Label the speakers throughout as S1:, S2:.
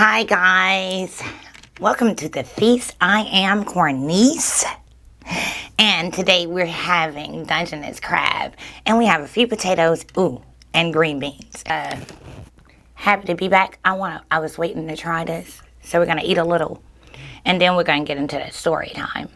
S1: Hi guys, welcome to the feast. I am Cornese, and today we're having Dungeness crab, and we have a few potatoes, and green beans. Happy to be back. I was waiting to try this, so we're gonna eat a little, and then we're gonna get into the story time.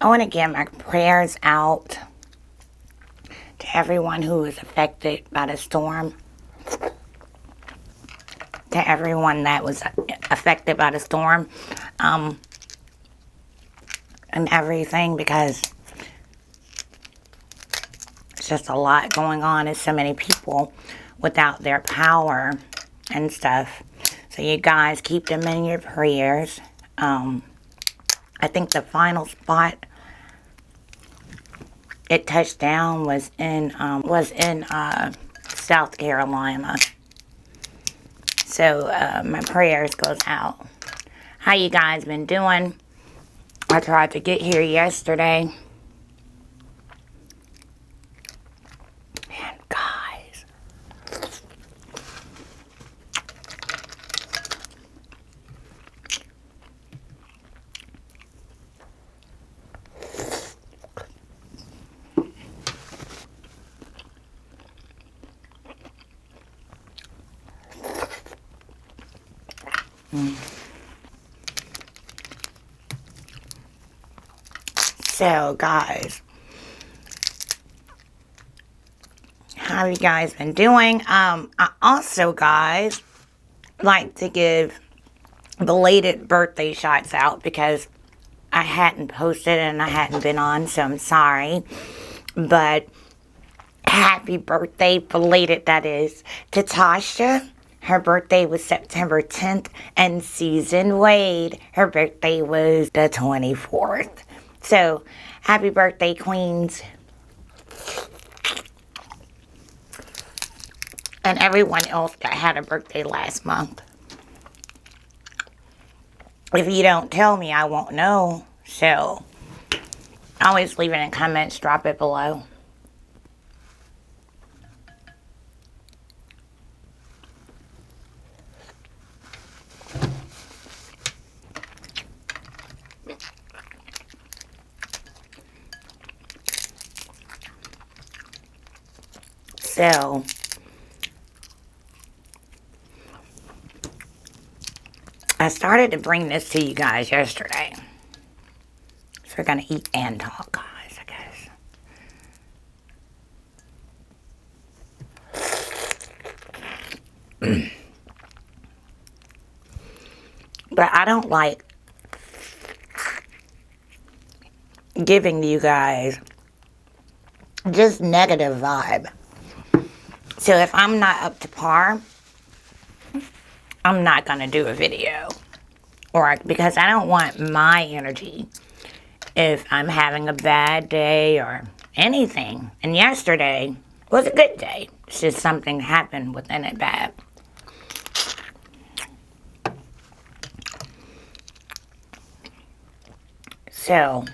S1: I want to give my prayers out to everyone who was affected by the storm. To everyone that was affected by the storm. And everything, because it's just a lot going on. There's so many people without their power and stuff. So you guys keep them in your prayers. I think the final spot it touched down was in South Carolina. So my prayers goes out. How you guys been doing? I tried to get here yesterday. And guys, so guys, how have you guys been doing? I also, guys, like to give belated birthday shots out because I hadn't posted and I hadn't been on, so I'm sorry. But happy birthday, belated that is, to Tasha. Her birthday was September 10th, and Susan Wade, her birthday was the 24th. So, happy birthday, queens. And everyone else that had a birthday last month. If you don't tell me, I won't know. So, always leave it in comments, drop it below. So, I started to bring this to you guys yesterday. So we're going to eat and talk, guys, I guess. But I don't like giving you guys just negative vibe. So if I'm not up to par, I'm not going to do a video. Or because I don't want my energy if I'm having a bad day or anything. And yesterday was a good day. It's just something happened within it bad. So,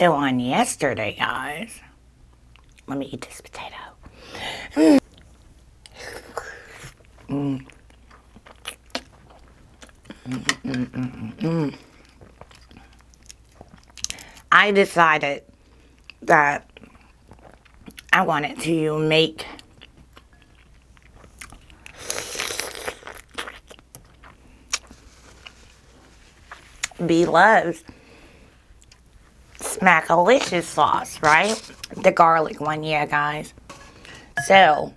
S1: on yesterday, guys, let me eat this potato. I decided that I wanted to make Belove's Smackalicious sauce, right? The garlic one, yeah, guys. So,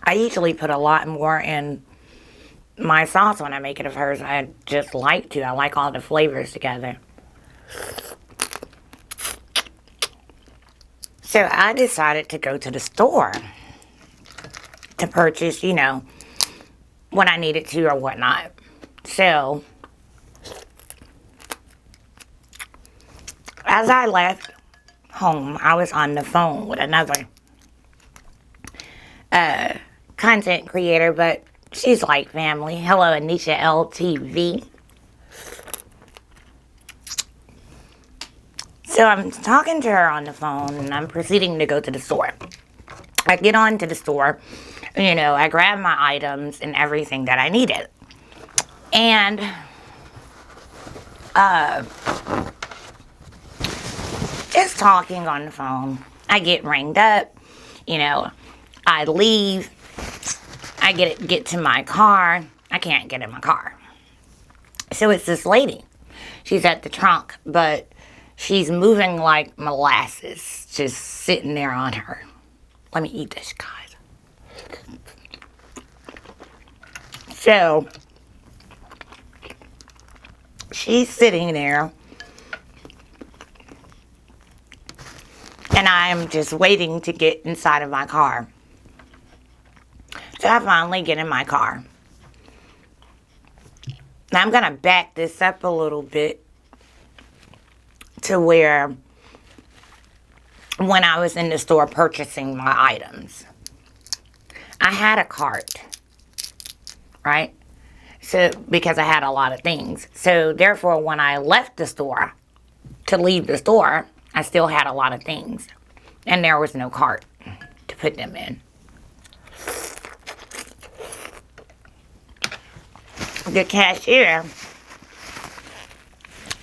S1: I usually put a lot more in my sauce when I make it of hers. I just like to. I like all the flavors together. So I decided to go to the store to purchase, you know, when I needed to or whatnot. So, as I left home, I was on the phone with another content creator, but she's like family. Hello, Anisha LTV. So I'm talking to her on the phone, and I'm proceeding to go to the store. I get on to the store, you know, I grab my items and everything that I needed. And, just talking on the phone, I get ringed up, you know, I leave, I get to my car, I can't get in my car. So it's this lady, she's at the trunk, but she's moving like molasses, just sitting there on her. Let me eat this, guys. So, she's sitting there, and I'm just waiting to get inside of my car. So I finally get in my car. Now I'm going to back this up a little bit to where when I was in the store purchasing my items, I had a cart, right? So, because I had a lot of things. So, therefore, when I left the store, to leave the store, I still had a lot of things. And there was no cart to put them in. The cashier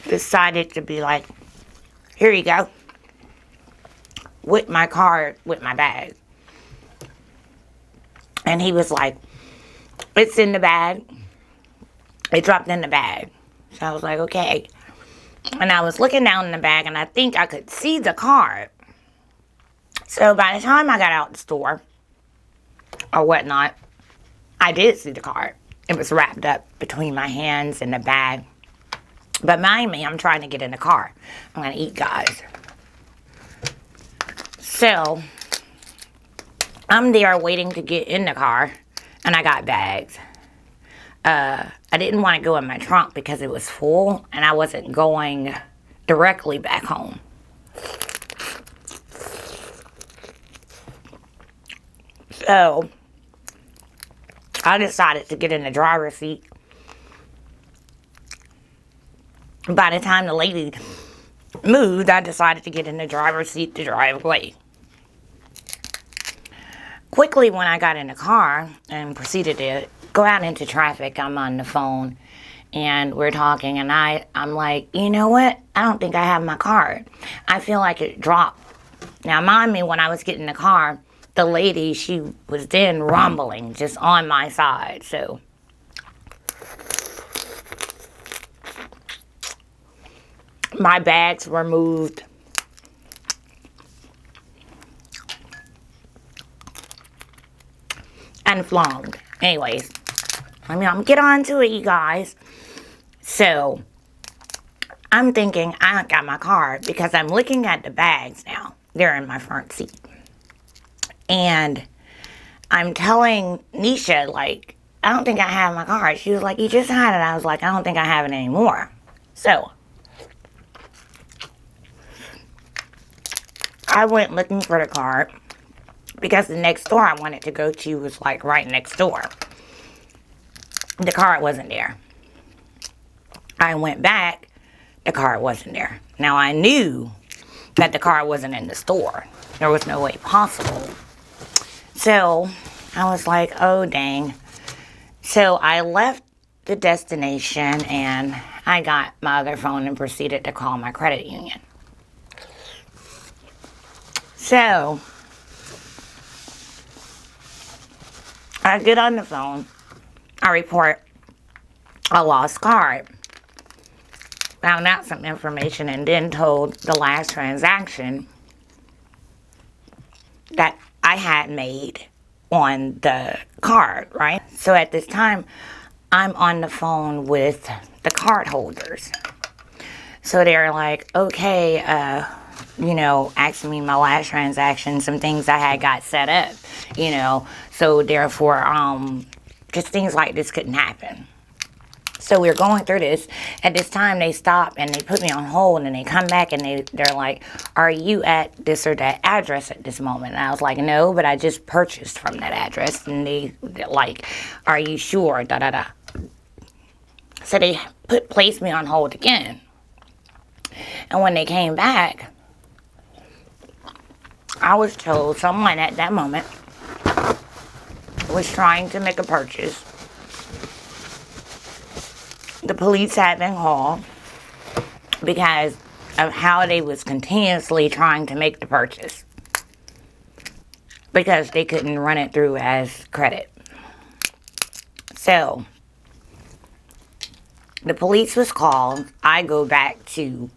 S1: decided to be like, here you go. With my card, with my bag. And he was like, it's in the bag. It dropped in the bag. So I was like, okay. And I was looking down in the bag, and I think I could see the card. So by the time I got out the store, or whatnot, I did see the card. It was wrapped up between my hands and the bag. But mind me, I'm trying to get in the car. I'm going to eat, guys. So, I'm there waiting to get in the car, and I got bags. I didn't want to go in my trunk because it was full, and I wasn't going directly back home. So, I decided to get in the driver's seat. By the time the lady moved, I decided to get in the driver's seat to drive away. Quickly, when I got in the car and proceeded to go out into traffic, I'm on the phone and we're talking, and I'm like, you know what? I don't think I have my card. I feel like it dropped. Now, mind me, when I was getting in the car, the lady, she was then rumbling just on my side, so. My bags were moved. And flung. Anyways, I'm gonna get on to it, you guys. So, I'm thinking I got my card because I'm looking at the bags now. They're in my front seat. And I'm telling Nisha, like, I don't think I have my card. She was like, you just had it. I was like, I don't think I have it anymore. So, I went looking for the card because the next store I wanted to go to was like right next door. The card wasn't there. I went back, the card wasn't there. Now I knew that the card wasn't in the store. There was no way possible. So I was like, oh dang. So I left the destination and I got my other phone and proceeded to call my credit union. So, I get on the phone, I report a lost card, found out some information, and then told the last transaction that I had made on the card, right? So at this time, I'm on the phone with the card holders. So they're like, okay, you know, asking me my last transaction, some things I had got set up, you know. So therefore, just things like this couldn't happen. So we were going through this. At this time, they stop and they put me on hold, and they come back and they're like, "Are you at this or that address at this moment?" And I was like, "No, but I just purchased from that address." And they're like, "Are you sure?" Da da da. So they placed me on hold again. And when they came back, I was told someone at that moment was trying to make a purchase. The police had been called because of how they was continuously trying to make the purchase, because they couldn't run it through as credit. So the police was called. I go back to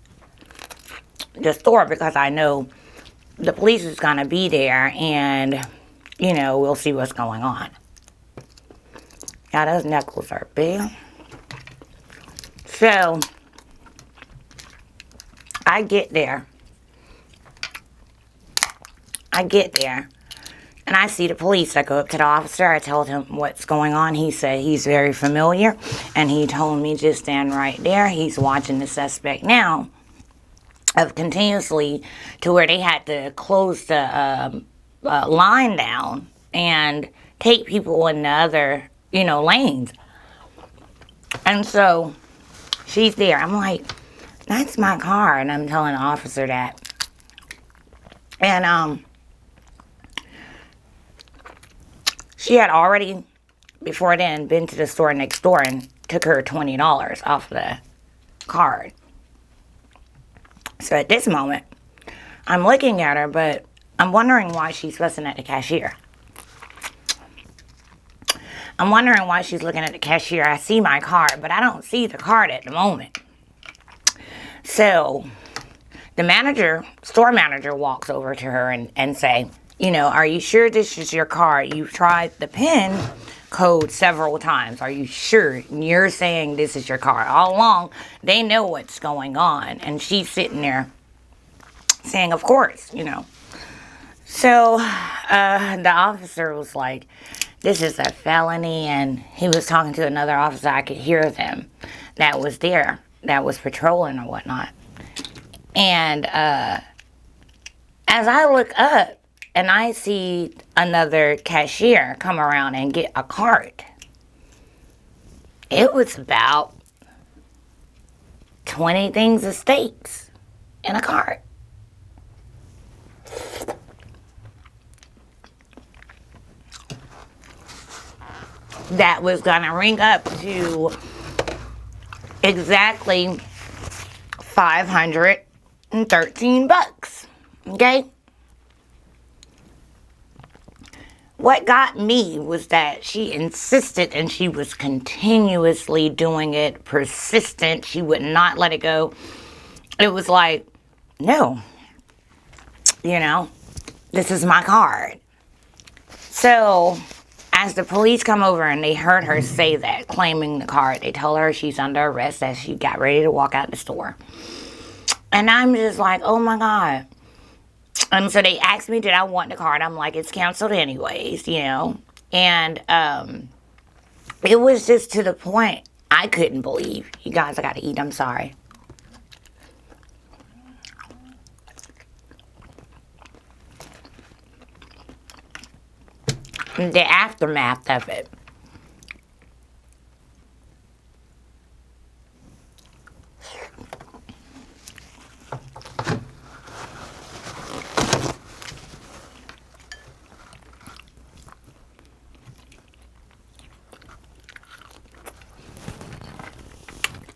S1: the store because I know the police is gonna be there, and you know, we'll see what's going on. Yeah, those knuckles are big. So I get there, and I see the police. I go up to the officer. I told him what's going on. He said he's very familiar, and he told me just stand right there. He's watching the suspect now, of continuously to where they had to close the line down and take people in the other, you know, lanes. And so she's there. I'm like, "That's my car," and I'm telling the officer that. And she had already, before then, been to the store next door and took her $20 off the card. So at this moment, I'm looking at her, but I'm wondering why she's fussing at the cashier. I'm wondering why she's looking at the cashier. I see my card, but I don't see the card at the moment. So the manager, store manager, walks over to her and say, "You know, are you sure this is your card? You've tried the PIN code several times. Are you sure? You're saying this is your card." All along, they know what's going on. And she's sitting there saying, "Of course, you know." So the officer was like, "This is a felony," and he was talking to another officer. I could hear them that was there, that was patrolling or whatnot. And as I look up and I see another cashier come around and get a cart, it was about 20 things of steaks in a cart. That was gonna ring up to exactly $513. Okay? What got me was that she insisted, and she was continuously doing it, persistent. She would not let it go. It was like, "No, you know, this is my card." So as the police come over and they heard her say that, claiming the card, they told her she's under arrest as she got ready to walk out the store. And I'm just like, oh my God. And so they asked me, did I want the card? I'm like, it's canceled anyways, you know. And it was just to the point I couldn't believe. You guys, I gotta eat, I'm sorry. The aftermath of it.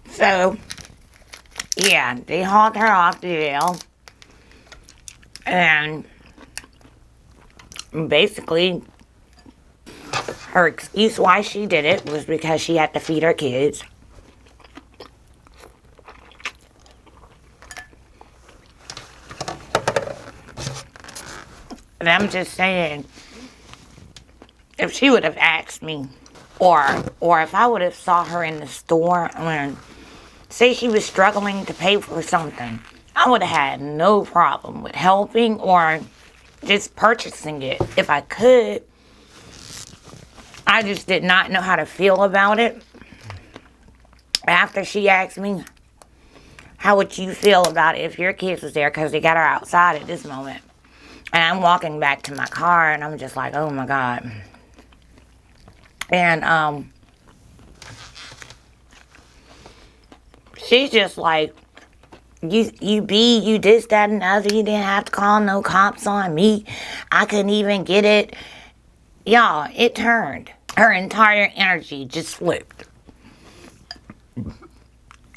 S1: So, yeah, they hauled her off to jail. And basically, her excuse why she did it was because she had to feed her kids. And I'm just saying, if she would have asked me, or if I would have saw her in the store, say she was struggling to pay for something, I I would have had no problem with helping or just purchasing it if I could. I just did not know how to feel about it. After she asked me, how would you feel about it if your kids was there? Because they got her outside at this moment. And I'm walking back to my car and I'm just like, oh my God. And she's just like, you this, that, and the other. You didn't have to call no cops on me. I couldn't even get it. Y'all, it turned. Her entire energy just flipped.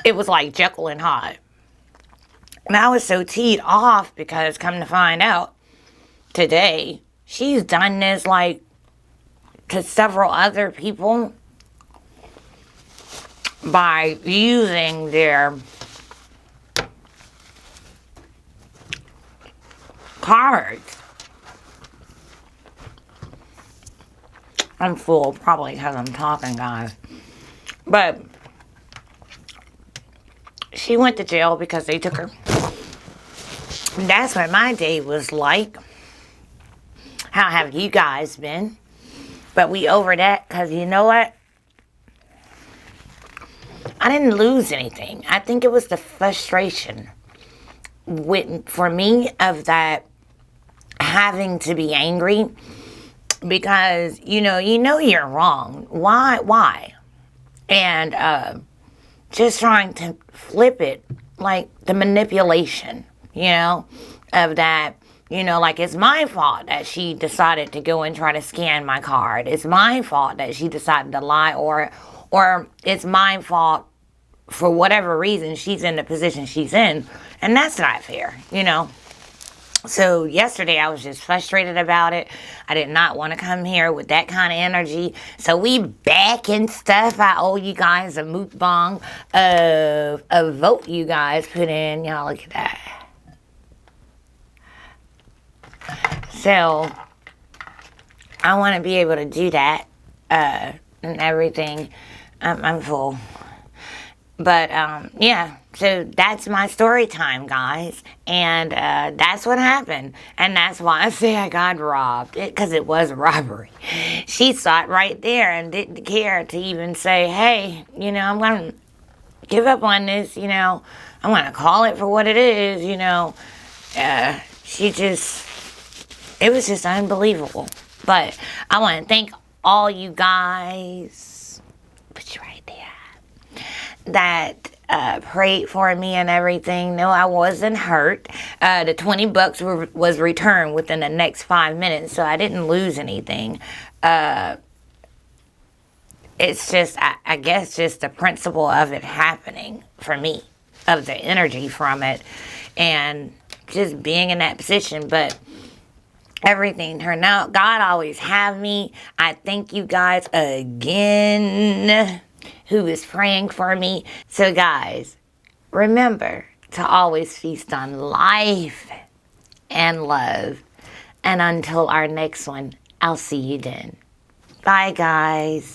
S1: It was like Jekyll and Hyde. And I was so teed off because, come to find out, today, she's done this, like, to several other people by using their cards. I'm full, probably because I'm talking, guys. But she went to jail because they took her. That's what my day was like. How have you guys been? But we over that because you know what? I didn't lose anything. I think it was the frustration for me of that having to be angry because you know you're wrong. Why? And just trying to flip it, like the manipulation, of that. Like it's my fault that she decided to go and try to scan my card. It's my fault that she decided to lie, or it's my fault for whatever reason she's in the position she's in. And that's not fair, So yesterday I was just frustrated about it. I did not want to come here with that kind of energy. So we back and stuff. I owe you guys a mukbang of a vote you guys put in. Y'all look at that. So I want to be able to do that and everything. I'm full. But yeah, so that's my story time, guys. And that's what happened. And that's why I say I got robbed. Because it was a robbery. She saw it right there and didn't care to even say, hey, I'm going to give up on this, I'm going to call it for what it is, she just... It was just unbelievable. But I want to thank all you guys, put you right there, that prayed for me and everything. No, I wasn't hurt. The 20 bucks was returned within the next 5 minutes, so I didn't lose anything. It's just, I guess, just the principle of it happening for me, of the energy from it, and just being in that position. But everything turned out. God always have me. I thank you guys again who is praying for me. So guys, remember to always feast on life and love. And until our next one, I'll see you then. Bye guys.